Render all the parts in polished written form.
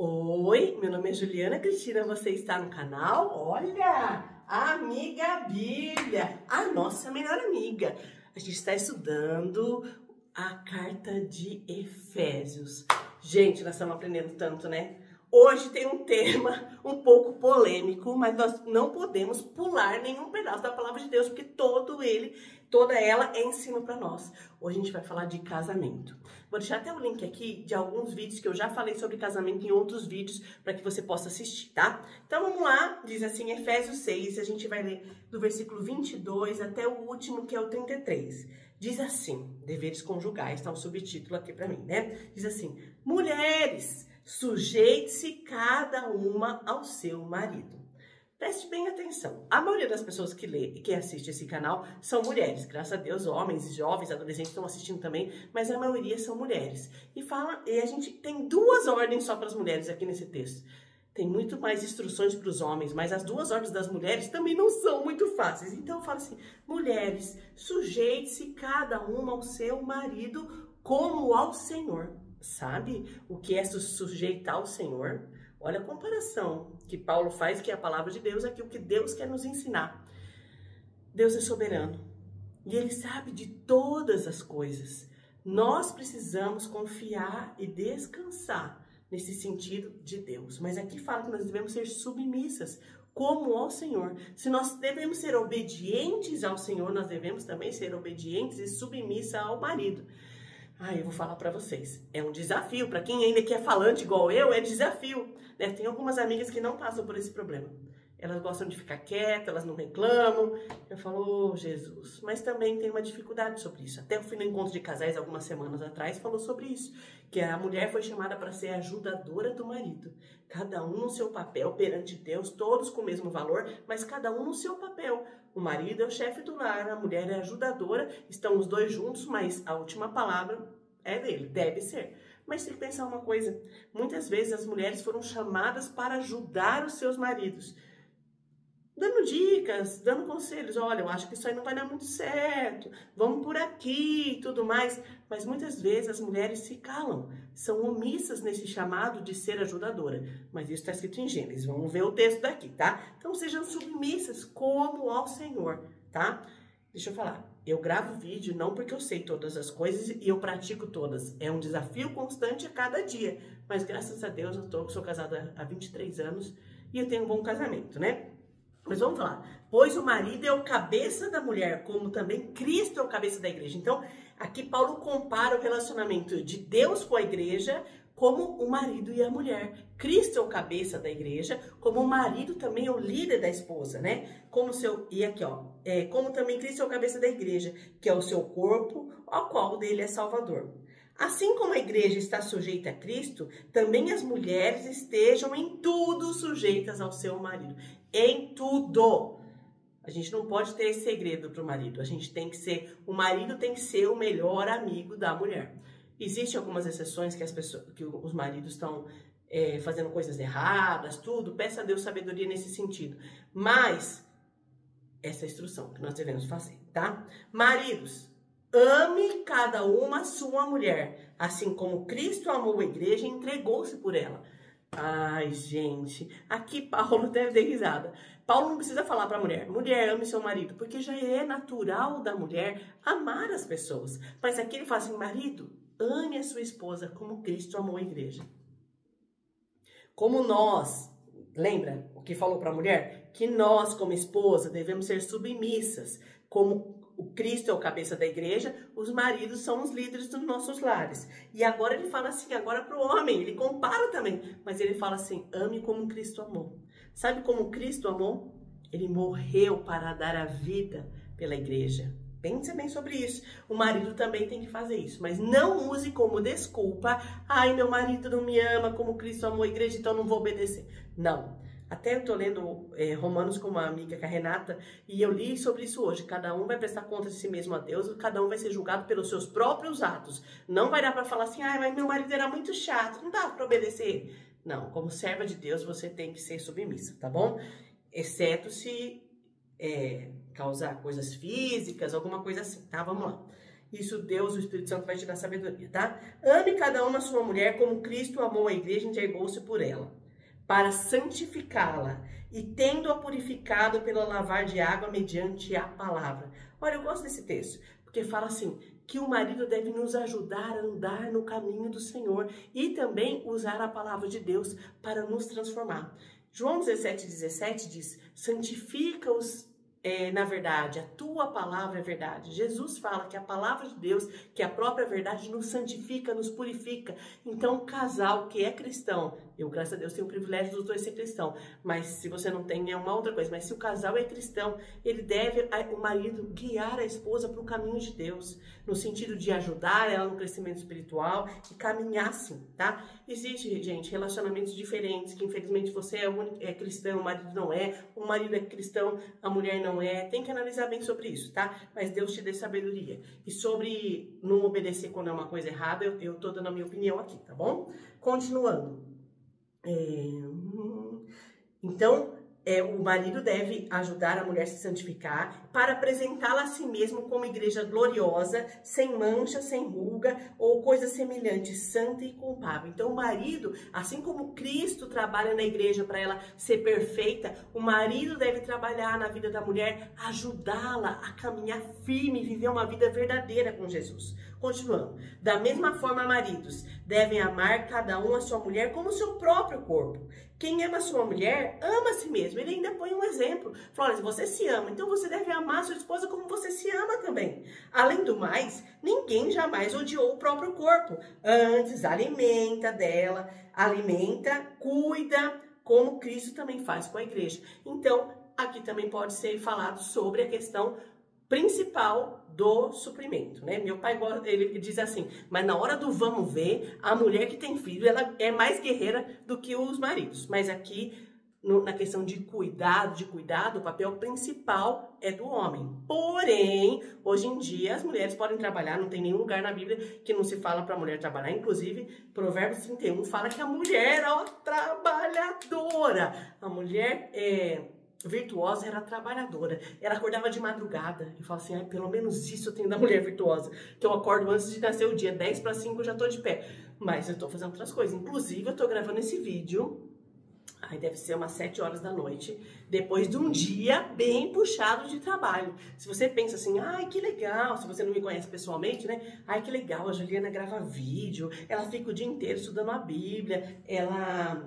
Oi, meu nome é Juliana Cristina, você está no canal? Olha, a amiga Bíblia, a nossa melhor amiga. A gente está estudando a carta de Efésios. Gente, nós estamos aprendendo tanto, né? Hoje tem um tema um pouco polêmico, mas nós não podemos pular nenhum pedaço da palavra de Deus, porque toda ela é ensino para nós. Hoje a gente vai falar de casamento. Vou deixar até o link aqui de alguns vídeos que eu já falei sobre casamento em outros vídeos para que você possa assistir, tá? Então vamos lá, diz assim, Efésios 6, a gente vai ler do versículo 22 até o último, que é o 33. Diz assim, deveres conjugais, tá o subtítulo aqui para mim, né? Diz assim, mulheres, sujeite-se cada uma ao seu marido. Preste bem atenção. A maioria das pessoas que lê e que assiste esse canal são mulheres. Graças a Deus, homens, jovens, adolescentes estão assistindo também, mas a maioria são mulheres. E a gente tem duas ordens só para as mulheres aqui nesse texto. Tem muito mais instruções para os homens, mas as duas ordens das mulheres também não são muito fáceis. Então eu falo assim, mulheres, sujeite-se cada uma ao seu marido como ao Senhor. Sabe o que é sujeitar ao Senhor? Olha a comparação que Paulo faz, que é a palavra de Deus, aqui o que Deus quer nos ensinar. Deus é soberano e Ele sabe de todas as coisas. Nós precisamos confiar e descansar nesse sentido de Deus. Mas aqui fala que nós devemos ser submissas como ao Senhor. Se nós devemos ser obedientes ao Senhor, nós devemos também ser obedientes e submissas ao marido. Eu vou falar pra vocês, é um desafio, pra quem ainda que é falante igual eu, é desafio, né? Tem algumas amigas que não passam por esse problema. Elas gostam de ficar quietas, elas não reclamam. Eu falo, oh, Jesus, mas também tem uma dificuldade sobre isso. Até eu fui no encontro de casais algumas semanas atrás, falou sobre isso, que a mulher foi chamada para ser ajudadora do marido. Cada um no seu papel perante Deus, todos com o mesmo valor, mas cada um no seu papel. O marido é o chefe do lar, a mulher é a ajudadora, estão os dois juntos, mas a última palavra é dele, deve ser. Mas tem que pensar uma coisa, muitas vezes as mulheres foram chamadas para ajudar os seus maridos, dando dicas, dando conselhos, olha, eu acho que isso aí não vai dar muito certo, vamos por aqui e tudo mais. Mas muitas vezes as mulheres se calam, são omissas nesse chamado de ser ajudadora. Mas isso está escrito em Gênesis, vamos ver o texto daqui, tá? Então sejam submissas como ao Senhor, tá? Deixa eu falar, eu gravo vídeo não porque eu sei todas as coisas e eu pratico todas. É um desafio constante a cada dia. Mas graças a Deus eu sou casada há 23 anos e eu tenho um bom casamento, né? Mas vamos falar, pois o marido é o cabeça da mulher, como também Cristo é o cabeça da igreja. Então, aqui Paulo compara o relacionamento de Deus com a igreja como o marido e a mulher. Cristo é o cabeça da igreja, como o marido também é o líder da esposa, né? Como também Cristo é o cabeça da igreja, que é o seu corpo, ao qual dele é salvador. Assim como a igreja está sujeita a Cristo, também as mulheres estejam em tudo sujeitas ao seu marido. Em tudo. A gente não pode ter esse segredo para o marido. O marido tem que ser o melhor amigo da mulher. Existem algumas exceções que os maridos estão fazendo coisas erradas, tudo. Peça a Deus sabedoria nesse sentido. Mas essa é a instrução que nós devemos fazer, tá? Maridos, ame cada uma a sua mulher, assim como Cristo amou a igreja e entregou-se por ela. Ai, gente, aqui Paulo deve ter risada. Paulo não precisa falar para a mulher, mulher, ame seu marido, porque já é natural da mulher amar as pessoas. Mas aqui ele fala assim, marido, ame a sua esposa como Cristo amou a igreja. Como nós, lembra o que falou para a mulher? Que nós, como esposa, devemos ser submissas, como o Cristo é o cabeça da igreja, os maridos são os líderes dos nossos lares. E agora ele fala assim, agora para o homem, ele compara também, mas ele fala assim, ame como Cristo amou. Sabe como Cristo amou? Ele morreu para dar a vida pela igreja. Pense bem sobre isso. O marido também tem que fazer isso, mas não use como desculpa, ai, meu marido não me ama como Cristo amou a igreja, então não vou obedecer. Não. Até eu tô lendo Romanos com uma amiga, com a Renata, e eu li sobre isso hoje. Cada um vai prestar conta de si mesmo a Deus, cada um vai ser julgado pelos seus próprios atos. Não vai dar para falar assim, mas meu marido era muito chato, não dá para obedecer. Não, como serva de Deus, você tem que ser submissa, tá bom? Exceto se causar coisas físicas, alguma coisa assim, tá? Vamos lá. Isso Deus, o Espírito Santo, vai te dar sabedoria, tá? Ame cada uma a sua mulher como Cristo amou a igreja e entregou-se por ela, para santificá-la e tendo-a purificado pelo lavar de água mediante a palavra. Olha, eu gosto desse texto, porque fala assim, que o marido deve nos ajudar a andar no caminho do Senhor e também usar a palavra de Deus para nos transformar. João 17:17 diz, santifica-os na verdade, a tua palavra é verdade. Jesus fala que a palavra de Deus, que a própria verdade nos santifica, nos purifica. Então, o casal que é cristão, eu, graças a Deus, tenho o privilégio dos dois ser cristão, mas se você não tem, é uma outra coisa. Mas se o casal é cristão, ele deve, o marido, guiar a esposa para o caminho de Deus, no sentido de ajudar ela no crescimento espiritual e caminhar assim, tá? Existe, gente, relacionamentos diferentes, que infelizmente você é cristão, o marido não é, o marido é cristão, a mulher não é. Tem que analisar bem sobre isso, tá? Mas Deus te dê sabedoria. E sobre não obedecer quando é uma coisa errada, eu tô dando a minha opinião aqui, tá bom? Continuando. Então, o marido deve ajudar a mulher a se santificar para apresentá-la a si mesmo como igreja gloriosa, sem mancha, sem ruga ou coisa semelhante, santa e culpável. Então, o marido, assim como Cristo trabalha na igreja para ela ser perfeita, o marido deve trabalhar na vida da mulher, ajudá-la a caminhar firme e viver uma vida verdadeira com Jesus. Continuando. Da mesma forma, maridos devem amar cada um a sua mulher como o seu próprio corpo. Quem ama a sua mulher, ama a si mesmo. Ele ainda põe um exemplo. Fala, olha, você se ama, então você deve amar a sua esposa como você se ama também. Além do mais, ninguém jamais odiou o próprio corpo. Antes, alimenta dela, cuida, como Cristo também faz com a igreja. Então, aqui também pode ser falado sobre a questão principal do suprimento, né? Meu pai, ele diz assim, mas na hora do vamos ver, a mulher que tem filho, ela é mais guerreira do que os maridos. Mas aqui, na questão de cuidado, o papel principal é do homem. Porém, hoje em dia, as mulheres podem trabalhar, não tem nenhum lugar na Bíblia que não se fala para a mulher trabalhar. Inclusive, Provérbios 31 fala que a mulher é uma trabalhadora. A mulher virtuosa era trabalhadora. Ela acordava de madrugada e falava assim, pelo menos isso eu tenho da mulher virtuosa, que eu acordo antes de nascer o dia, 10:05 eu já tô de pé. Mas eu tô fazendo outras coisas. Inclusive, eu tô gravando esse vídeo, aí deve ser umas 7 horas da noite, depois de um dia bem puxado de trabalho. Se você pensa assim, ai, que legal, se você não me conhece pessoalmente, né? Ai, que legal, a Juliana grava vídeo, ela fica o dia inteiro estudando a Bíblia, ela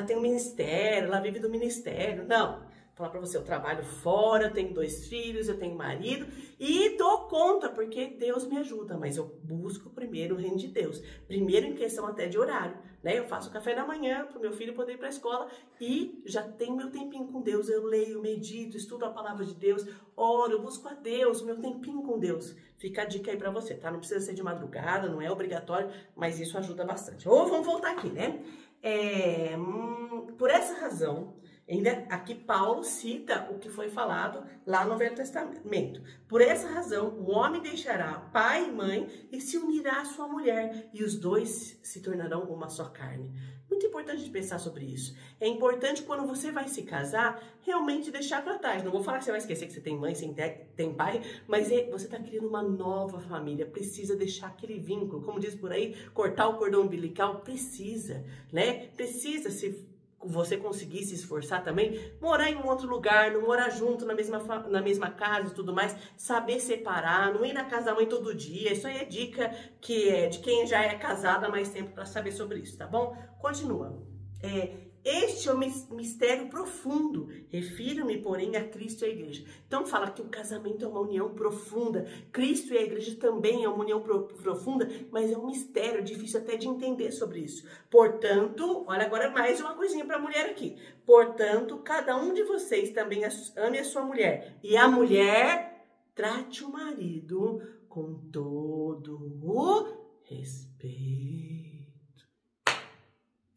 tem um ministério, ela vive do ministério. Não. Falar pra você, eu trabalho fora, eu tenho 2 filhos, eu tenho marido e dou conta, porque Deus me ajuda, mas eu busco primeiro o reino de Deus. Primeiro em questão até de horário, né? Eu faço café da manhã pro meu filho poder ir pra escola e já tenho meu tempinho com Deus. Eu leio, medito, estudo a palavra de Deus, oro, eu busco a Deus, o meu tempinho com Deus. Fica a dica aí pra você, tá? Não precisa ser de madrugada, não é obrigatório, mas isso ajuda bastante. Ou vamos voltar aqui, né? Por essa razão, ainda aqui Paulo cita o que foi falado lá no Velho Testamento. Por essa razão, o homem deixará pai e mãe e se unirá à sua mulher, e os dois se tornarão uma só carne. Muito importante de pensar sobre isso. É importante quando você vai se casar, realmente deixar para trás. Não vou falar que você vai esquecer que você tem mãe, você tem pai, mas você está criando uma nova família. Precisa deixar aquele vínculo. Como diz por aí, cortar o cordão umbilical, precisa, né? Precisa, se você conseguir se esforçar também, morar em um outro lugar, não morar junto na mesma casa e tudo mais, saber separar, não ir na casa da mãe todo dia. Isso aí é dica que é de quem já é casado há mais tempo para saber sobre isso, tá bom? Continua. Este é o mistério profundo. Refiro-me, porém, a Cristo e a igreja. Então fala que o casamento é uma união profunda. Cristo e a igreja também é uma união profunda, mas é um mistério, difícil até de entender sobre isso. Portanto, olha agora mais uma coisinha para a mulher aqui. Portanto, cada um de vocês também ame a sua mulher. E a mulher trate o marido com todo o respeito.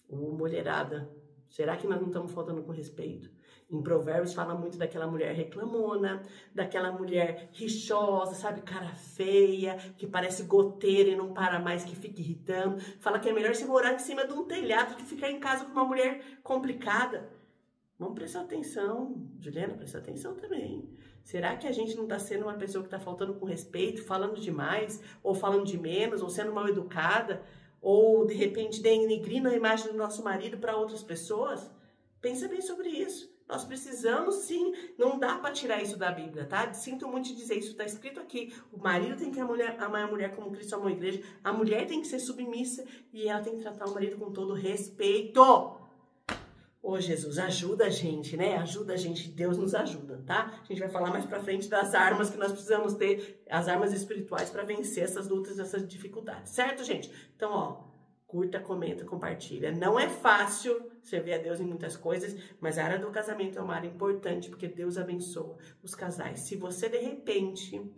Mulherada, será que nós não estamos faltando com respeito? Em Provérbios fala muito daquela mulher reclamona, daquela mulher rixosa, sabe, cara feia, que parece goteira e não para mais, que fica irritando. Fala que é melhor se morar em cima de um telhado que ficar em casa com uma mulher complicada. Vamos prestar atenção, Juliana, presta atenção também. Será que a gente não está sendo uma pessoa que está faltando com respeito, falando demais, ou falando de menos, ou sendo mal educada, ou de repente denigrindo a imagem do nosso marido para outras pessoas? Pensa bem sobre isso. Nós precisamos sim, não dá para tirar isso da Bíblia, tá? Sinto muito de dizer, isso está escrito aqui. O marido tem que amar a mulher como Cristo amou a igreja, a mulher tem que ser submissa e ela tem que tratar o marido com todo respeito. Ô Jesus, ajuda a gente, né? Ajuda a gente, Deus nos ajuda, tá? A gente vai falar mais pra frente das armas que nós precisamos ter, as armas espirituais para vencer essas lutas, essas dificuldades, certo, gente? Então, ó, curta, comenta, compartilha. Não é fácil servir a Deus em muitas coisas, mas a área do casamento é uma área importante, porque Deus abençoa os casais. Se você, de repente,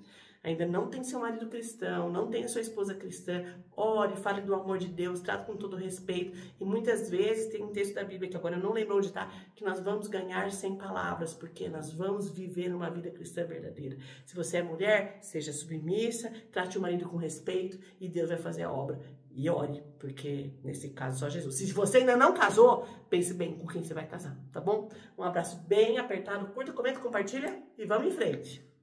ainda não tem seu marido cristão, não tem a sua esposa cristã, ore, fale do amor de Deus, trate com todo respeito. E muitas vezes tem um texto da Bíblia, que agora eu não lembro onde está, que nós vamos ganhar sem palavras, porque nós vamos viver uma vida cristã verdadeira. Se você é mulher, seja submissa, trate o marido com respeito e Deus vai fazer a obra. E ore, porque nesse caso só Jesus. Se você ainda não casou, pense bem com quem você vai casar, tá bom? Um abraço bem apertado, curta, comenta, compartilha e vamos em frente.